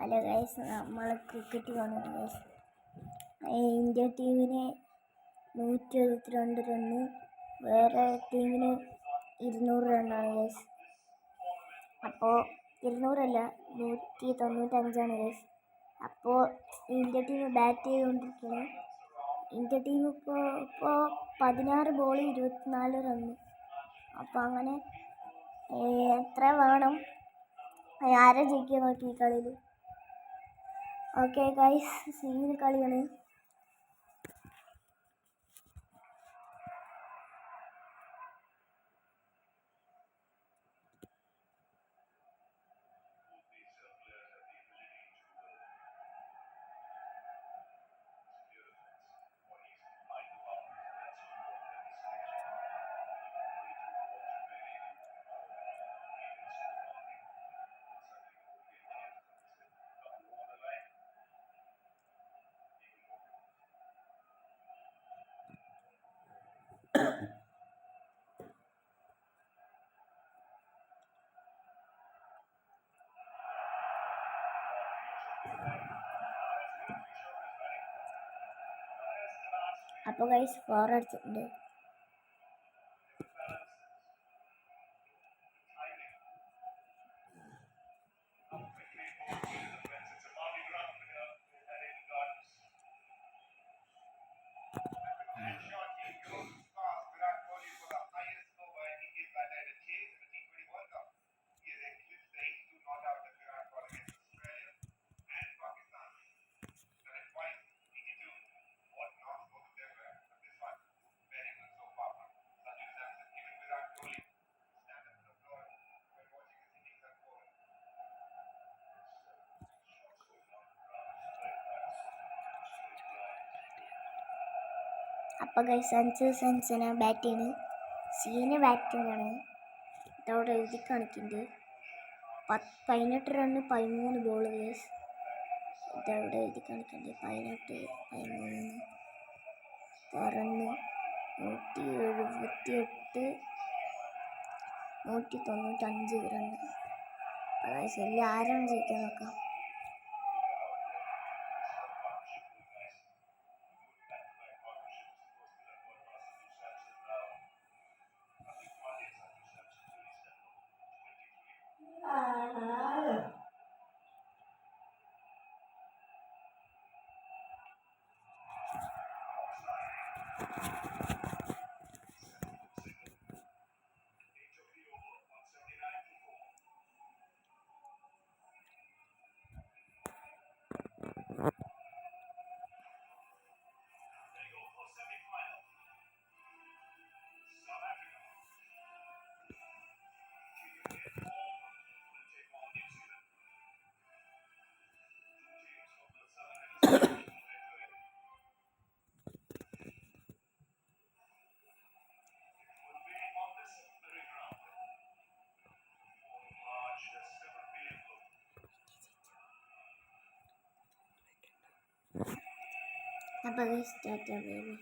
Hello guys, നമ്മൾ cricket കാണുന്നു guys. India ടീമിന് 172 റണ്ണ്, വേറെ ടീമിന് 200 റണ്ണാണ് ഗൈസ്. അപ്പോൾ 200 195 ഗൈസ്. അപ്പോൾ ഇന്ത്യ ടീം ബാറ്റ് ചെയ്തുകൊണ്ടിരിക്കുകയാണ്. ഇന്ത്യ ടീം ഇപ്പോൾ 16 ബോൾ 24 റണ്ണ്. അപ്പോൾ അങ്ങനെ എത്ര വേണം, ആരെ ജയിക്കുക നോക്കി ഈ കളിയിൽ. ഓക്കെ ഗൈസ്, സീൻ കളിയാണ്. അപ്പോൾ ഗൈസ് 4 അടിച്ചിട്ടുണ്ട്. അപ്പോൾ ഗൈസ് സഞ്ജു ബാറ്റ് ചെയ്യുന്നു. സീന് ബാറ്റിംഗ് ആണ്. ഇതവിടെ എഴുതി കാണിക്കുന്നുണ്ട് 18 റണ്ണ് 13 ബോൾ ഗൈസ്. ഇതവിടെ എഴുതി കാണിക്കുന്നുണ്ട് 18 13 റണ്ണ് 178 195 റണ്ണ്. ഗൈസ് എല്ലാം ആരാണ് ജയിക്കാൻ നോക്കാം. അപ്പോൾ ഗൈസ് ടാറ്റ ബൈ ബൈ.